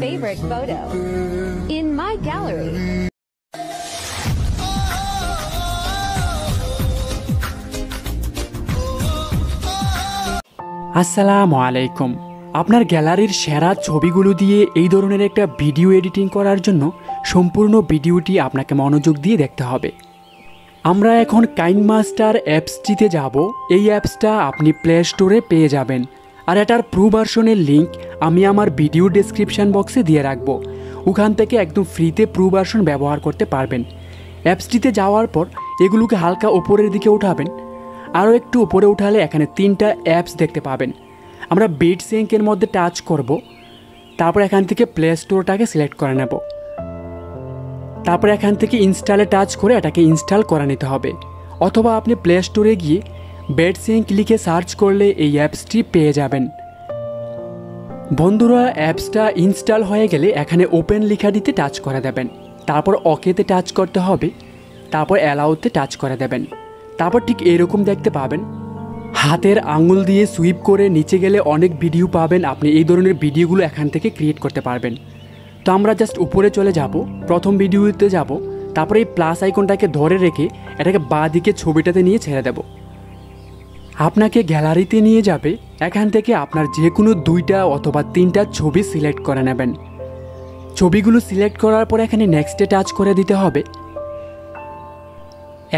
favorite photo in my gallery. আসসালামু আলাইকুম। আপনার গ্যালারির সেরা ছবিগুলো দিয়ে এই ধরনের একটা ভিডিও এডিটিং করার জন্য সম্পূর্ণ ভিডিওটি আপনাকে মনোযোগ দিয়ে দেখতে হবে। আমরা এখন কাইনমাস্টার অ্যাপসটিতে যাব। এই অ্যাপসটা আপনি প্লে স্টোরে পেয়ে যাবেন, আর এটার প্রো ভার্সনের লিঙ্ক আমি আমার ভিডিও ডেসক্রিপশন বক্সে দিয়ে রাখব। ওখান থেকে একদম ফ্রিতে প্রো ভার্সন ব্যবহার করতে পারবেন। অ্যাপসটিতে যাওয়ার পর এগুলোকে হালকা ওপরের দিকে উঠাবেন। আরও একটু উপরে উঠালে এখানে 3টা অ্যাপস দেখতে পাবেন। আমরা বিট সিঙ্কের মধ্যে টাচ করব, তারপর এখান থেকে প্লে স্টোরটাকে সিলেক্ট করে নেব। তারপর এখান থেকে ইনস্টলে টাচ করে এটাকে ইনস্টল করে নিতে হবে, অথবা আপনি প্লে স্টোরে গিয়ে বেড সিঙ্ক লিখে সার্চ করলে এই অ্যাপসটি পেয়ে যাবেন। বন্ধুরা, অ্যাপসটা ইনস্টল হয়ে গেলে এখানে ওপেন লেখাটিতে টাচ করে দেবেন, তারপর ওকেতে টাচ করতে হবে, তারপর অ্যালাউতে টাচ করে দেবেন। তারপর ঠিক এরকম দেখতে পাবেন। হাতের আঙুল দিয়ে সুইপ করে নিচে গেলে অনেক ভিডিও পাবেন। আপনি এই ধরনের ভিডিওগুলো এখান থেকে ক্রিয়েট করতে পারবেন। তো আমরা জাস্ট উপরে চলে যাব, প্রথম ভিডিওতে যাব, তারপরে এই প্লাস আইকনটাকে ধরে রেখে এটাকে বাঁ দিকে ছবিটাতে নিয়ে ছেড়ে দেব। আপনাকে গ্যালারিতে নিয়ে যাবে। এখান থেকে আপনার যে কোনো 2টা অথবা 3টা ছবি সিলেক্ট করে নেবেন। ছবিগুলো সিলেক্ট করার পর এখানে নেক্সটে টাচ করে দিতে হবে।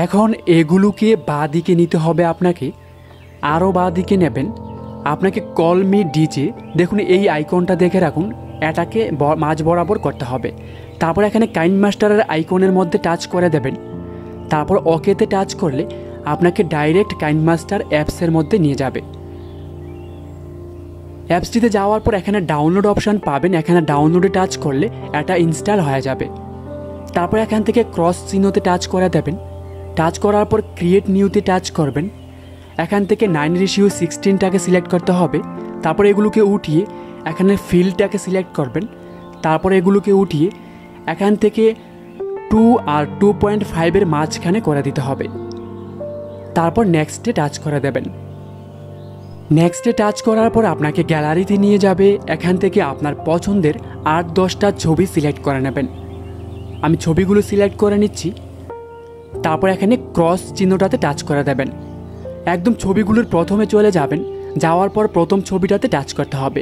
এখন এগুলোকে বাঁ দিকে নিতে হবে আপনাকে, আরও বাঁ দিকে নেবেন। আপনাকে কল মি ডিজে, দেখুন এই আইকনটা দেখে রাখুন, এটাকে মাঝ বরাবর করতে হবে। তারপর এখানে কাইনমাস্টারের আইকনের মধ্যে টাচ করে দেবেন। তারপর ওকেতে টাচ করলে আপনাকে ডাইরেক্ট কাইনমাস্টার অ্যাপসের মধ্যে নিয়ে যাবে। অ্যাপসটিতে যাওয়ার পর এখানে ডাউনলোড অপশান পাবেন। এখানে ডাউনলোডে টাচ করলে এটা ইনস্টল হয়ে যাবে। তারপর এখান থেকে ক্রস চিহ্নতে টাচ করে দেবেন। টাচ করার পর ক্রিয়েট নিউতে টাচ করবেন। এখান থেকে 9:16টাকে সিলেক্ট করতে হবে। তারপর এগুলোকে উঠিয়ে এখানে ফিল্ডটাকে সিলেক্ট করবেন। তারপর এগুলোকে উঠিয়ে এখান থেকে 2 আর 2.5 মাঝখানে করে দিতে হবে। তারপর নেক্সটে টাচ করে দেবেন। নেক্সটে টাচ করার পর আপনাকে গ্যালারিতে নিয়ে যাবে। এখান থেকে আপনার পছন্দের 8-10টা ছবি সিলেক্ট করে নেবেন। আমি ছবিগুলো সিলেক্ট করে নিচ্ছি। তারপর এখানে ক্রস চিহ্নটাতে টাচ করে দেবেন। একদম ছবিগুলোর প্রথমে চলে যাবেন। যাওয়ার পর প্রথম ছবিটাতে টাচ করতে হবে।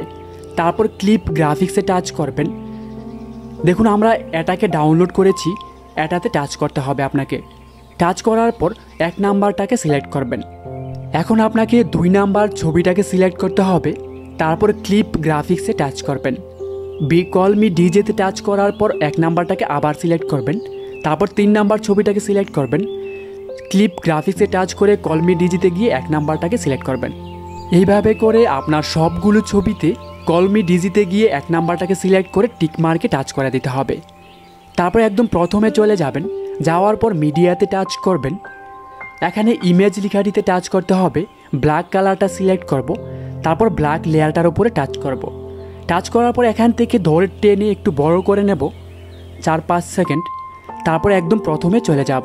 তারপর ক্লিপ গ্রাফিক্সে টাচ করবেন। দেখুন আমরা এটাকে ডাউনলোড করেছি, এটাতে টাচ করতে হবে আপনাকে। টাচ করার পর 1 নাম্বারটাকে সিলেক্ট করবেন। এখন আপনাকে 2 নাম্বার ছবিটাকে সিলেক্ট করতে হবে। তারপর ক্লিপ গ্রাফিক্সে টাচ করবেন। কল মি ডিজেতে টাচ করার পর 1 নাম্বারটাকে আবার সিলেক্ট করবেন। তারপর 3 নাম্বার ছবিটাকে সিলেক্ট করবেন। ক্লিপ গ্রাফিক্সে টাচ করে কল মি ডিজিতে গিয়ে 1 নাম্বারটাকে সিলেক্ট করবেন। এইভাবে করে আপনার সবগুলো ছবিতে কল মি ডিজিতে গিয়ে 1 নাম্বারটাকে সিলেক্ট করে টিকমার্কে টাচ করে দিতে হবে। তারপর একদম প্রথমে চলে যাবেন। যাওয়ার পর মিডিয়াতে টাচ করবেন। এখানে ইমেজ লেখাটিতে টাচ করতে হবে। ব্ল্যাক কালারটা সিলেক্ট করব। তারপর ব্ল্যাক লেয়ারটার উপরে টাচ করব। টাচ করার পর এখান থেকে ধরে টেনে একটু বড় করে নেব 4-5 সেকেন্ড। তারপর একদম প্রথমে চলে যাব।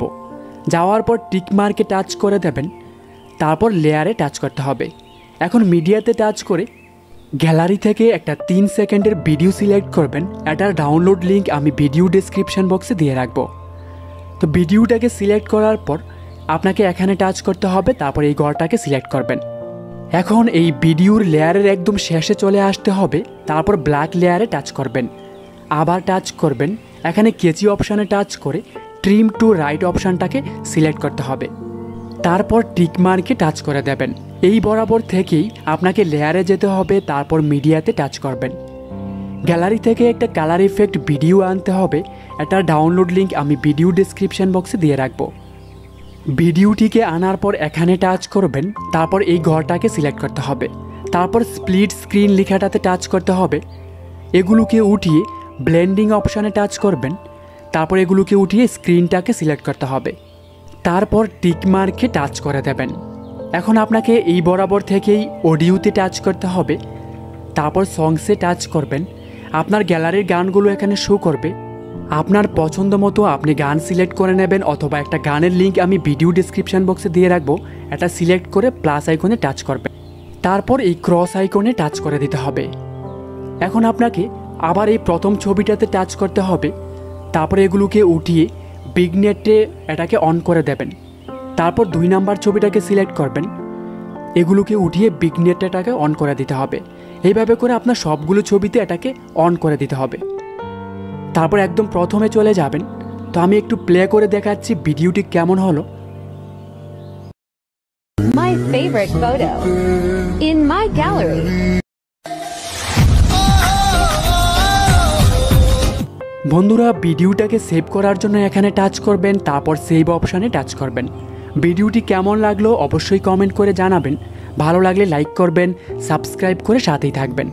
যাওয়ার পর টিকমার্কে টাচ করে দেবেন। তারপর লেয়ারে টাচ করতে হবে। এখন মিডিয়াতে টাচ করে গ্যালারি থেকে একটা 3 সেকেন্ডের ভিডিও সিলেক্ট করবেন। এটার ডাউনলোড লিঙ্ক আমি ভিডিও ডেসক্রিপশন বক্সে দিয়ে রাখব। তো ভিডিওটাকে সিলেক্ট করার পর আপনাকে এখানে টাচ করতে হবে। তারপর এই ঘরটাকে সিলেক্ট করবেন। এখন এই ভিডিওর লেয়ারের একদম শেষে চলে আসতে হবে। তারপর ব্ল্যাক লেয়ারে টাচ করবেন। আবার টাচ করবেন। এখানে কেচি অপশানে টাচ করে ট্রিম টু রাইট অপশানটাকে সিলেক্ট করতে হবে। তারপর টিকমার্কে টাচ করে দেবেন। এই বরাবর থেকেই আপনাকে লেয়ারে যেতে হবে। তারপর মিডিয়াতে টাচ করবেন। গ্যালারি থেকে একটা কালার ইফেক্ট ভিডিও আনতে হবে। এটার ডাউনলোড লিঙ্ক আমি ভিডিও ডেসক্রিপশন বক্সে দিয়ে রাখবো। ভিডিওটিকে আনার পর এখানে টাচ করবেন। তারপর এই ঘরটাকে সিলেক্ট করতে হবে। তারপর স্প্লিট স্ক্রিন লেখাটাতে টাচ করতে হবে। এগুলোকে উঠিয়ে ব্লেন্ডিং অপশানে টাচ করবেন। তারপর এগুলোকে উঠিয়ে স্ক্রিনটাকে সিলেক্ট করতে হবে। তারপর টিকমার্কে টাচ করে দেবেন। এখন আপনাকে এই বরাবর থেকেই অডিওতে টাচ করতে হবে। তারপর সংসে টাচ করবেন। আপনার গ্যালারির গানগুলো এখানে শো করবে। আপনার পছন্দ মতো আপনি গান সিলেক্ট করে নেবেন, অথবা একটা গানের লিঙ্ক আমি ভিডিও ডেসক্রিপশন বক্সে দিয়ে রাখবো। এটা সিলেক্ট করে প্লাস আইকনে টাচ করবেন। তারপর এই ক্রস আইকনে টাচ করে দিতে হবে। এখন আপনাকে আবার এই প্রথম ছবিটাতে টাচ করতে হবে, তারপরে এগুলোকে উঠিয়ে বিগনেটে এটাকে অন করে দেবেন। তারপর 2 নাম্বার ছবিটাকে সিলেক্ট করবেন, এগুলোকে উঠিয়ে বিগনেটটাকে অন করে দিতে হবে। এইভাবে করে আপনার সবগুলো ছবিতে এটাকে অন করে দিতে হবে। তারপর একদম প্রথমে চলে যাবেন। তো আমি একটু প্লে করে দেখাচ্ছি ভিডিওটি কেমন হলো। My favorite photo in my gallery. বন্ধুরা, ভিডিওটাকে সেভ করার জন্য এখানে টাচ করবেন, তারপর সেভ অপশানে টাচ করবেন। ভিডিওটি কেমন লাগলো অবশ্যই কমেন্ট করে জানাবেন। ভালো লাগলে লাইক করবেন, সাবস্ক্রাইব করে সাথেই থাকবেন।